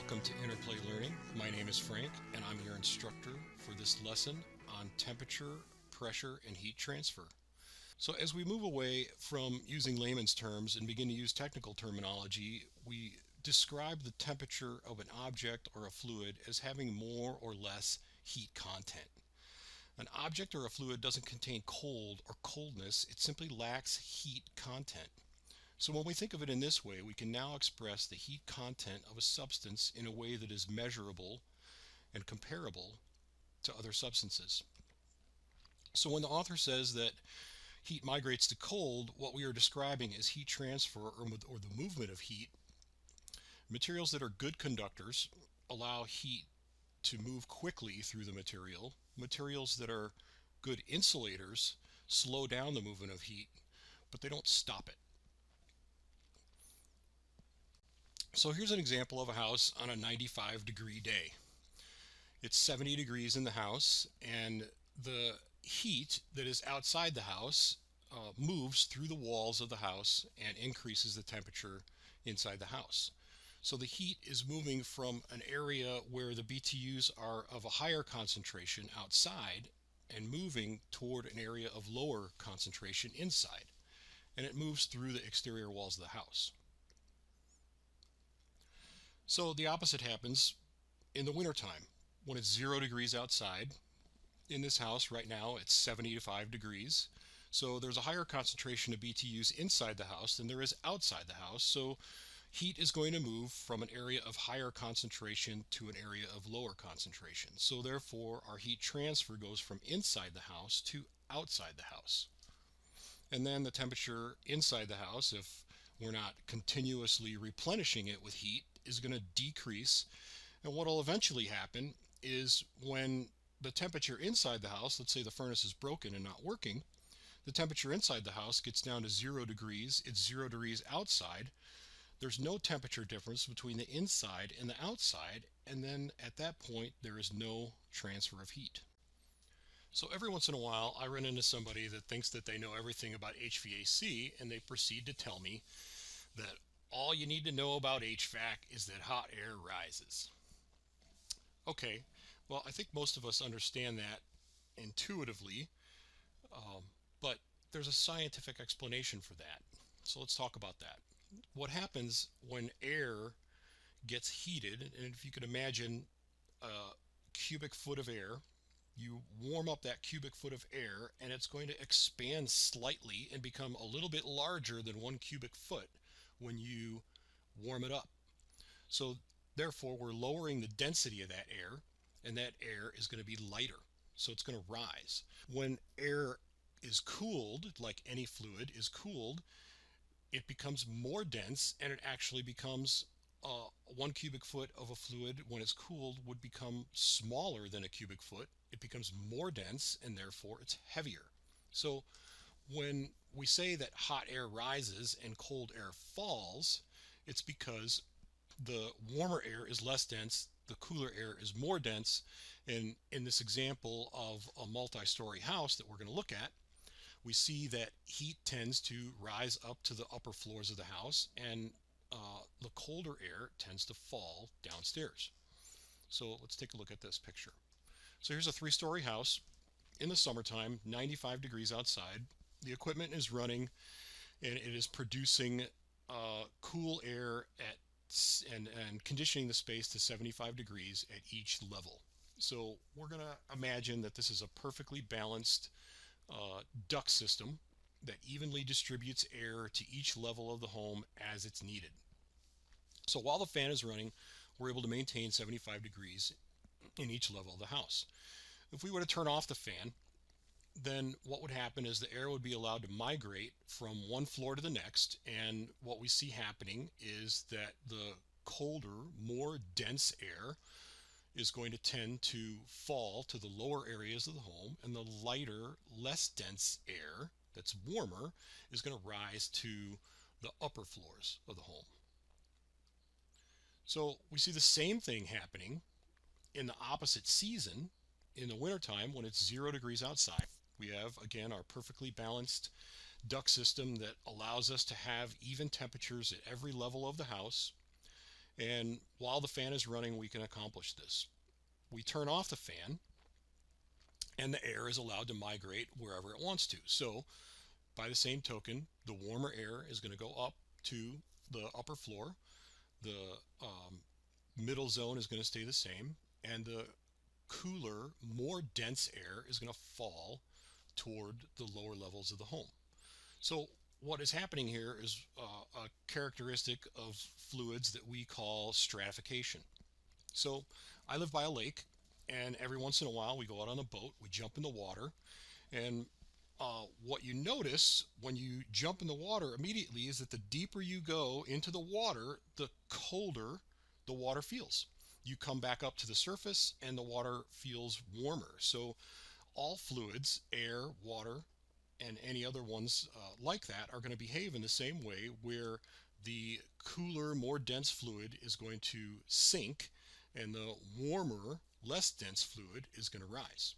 Welcome to Interplay Learning. My name is Frank, and I'm your instructor for this lesson on temperature, pressure, and heat transfer. So as we move away from using layman's terms and begin to use technical terminology, we describe the temperature of an object or a fluid as having more or less heat content. An object or a fluid doesn't contain cold or coldness, it simply lacks heat content. So when we think of it in this way, we can now express the heat content of a substance in a way that is measurable and comparable to other substances. So when the author says that heat migrates to cold, what we are describing is heat transfer or the movement of heat. Materials that are good conductors allow heat to move quickly through the material. Materials that are good insulators slow down the movement of heat, but they don't stop it. So here's an example of a house on a 95-degree day. It's 70 degrees in the house, and the heat that is outside the house moves through the walls of the house and increases the temperature inside the house. So the heat is moving from an area where the BTUs are of a higher concentration outside and moving toward an area of lower concentration inside. And it moves through the exterior walls of the house. So the opposite happens in the wintertime when it's 0 degrees outside. In this house right now it's 75 degrees. So there's a higher concentration of BTUs inside the house than there is outside the house. So heat is going to move from an area of higher concentration to an area of lower concentration. So therefore our heat transfer goes from inside the house to outside the house. And then the temperature inside the house, if we're not continuously replenishing it with heat, is going to decrease. And what will eventually happen is when the temperature inside the house, let's say the furnace is broken and not working, the temperature inside the house gets down to 0 degrees. It's 0 degrees outside. There's no temperature difference between the inside and the outside, and then at that point there is no transfer of heat. So every once in a while I run into somebody that thinks that they know everything about HVAC, and they proceed to tell me that all you need to know about HVAC is that hot air rises. Okay, well, I think most of us understand that intuitively, but there's a scientific explanation for that. So let's talk about that. What happens when air gets heated, and if you could imagine a cubic foot of air, you warm up that cubic foot of air and it's going to expand slightly and become a little bit larger than 1 cubic foot when you warm it up. So therefore we're lowering the density of that air, and that air is going to be lighter, so it's going to rise. When air is cooled, like any fluid is cooled, it becomes more dense, and it actually becomes 1 cubic foot of a fluid when it's cooled would become smaller than a cubic foot. It becomes more dense, and therefore it's heavier. So when we say that hot air rises and cold air falls, it's because the warmer air is less dense, the cooler air is more dense. And in this example of a multi-story house that we're going to look at, we see that heat tends to rise up to the upper floors of the house, and the colder air tends to fall downstairs. So let's take a look at this picture. So here's a 3-story house in the summertime, 95 degrees outside. The equipment is running and it is producing cool air and conditioning the space to 75 degrees at each level. So we're going to imagine that this is a perfectly balanced duct system that evenly distributes air to each level of the home as it's needed. So while the fan is running, we're able to maintain 75 degrees in each level of the house. If we were to turn off the fan, then what would happen is the air would be allowed to migrate from one floor to the next, and what we see happening is that the colder, more dense air is going to tend to fall to the lower areas of the home, and the lighter, less dense air that's warmer is going to rise to the upper floors of the home. So we see the same thing happening in the opposite season in the wintertime when it's 0 degrees outside. We have, again, our perfectly balanced duct system that allows us to have even temperatures at every level of the house. And while the fan is running, we can accomplish this. We turn off the fan, and the air is allowed to migrate wherever it wants to. So, by the same token, the warmer air is going to go up to the upper floor. The middle zone is going to stay the same, and the cooler, more dense air is going to fall toward the lower levels of the home. So, what is happening here is a characteristic of fluids that we call stratification. So, I live by a lake, and every once in a while we go out on a boat, we jump in the water, and what you notice when you jump in the water immediately is that the deeper you go into the water, the colder the water feels. You come back up to the surface and the water feels warmer. So, all fluids, air, water, and any other ones like that are going to behave in the same way, where the cooler, more dense fluid is going to sink and the warmer, less dense fluid is going to rise.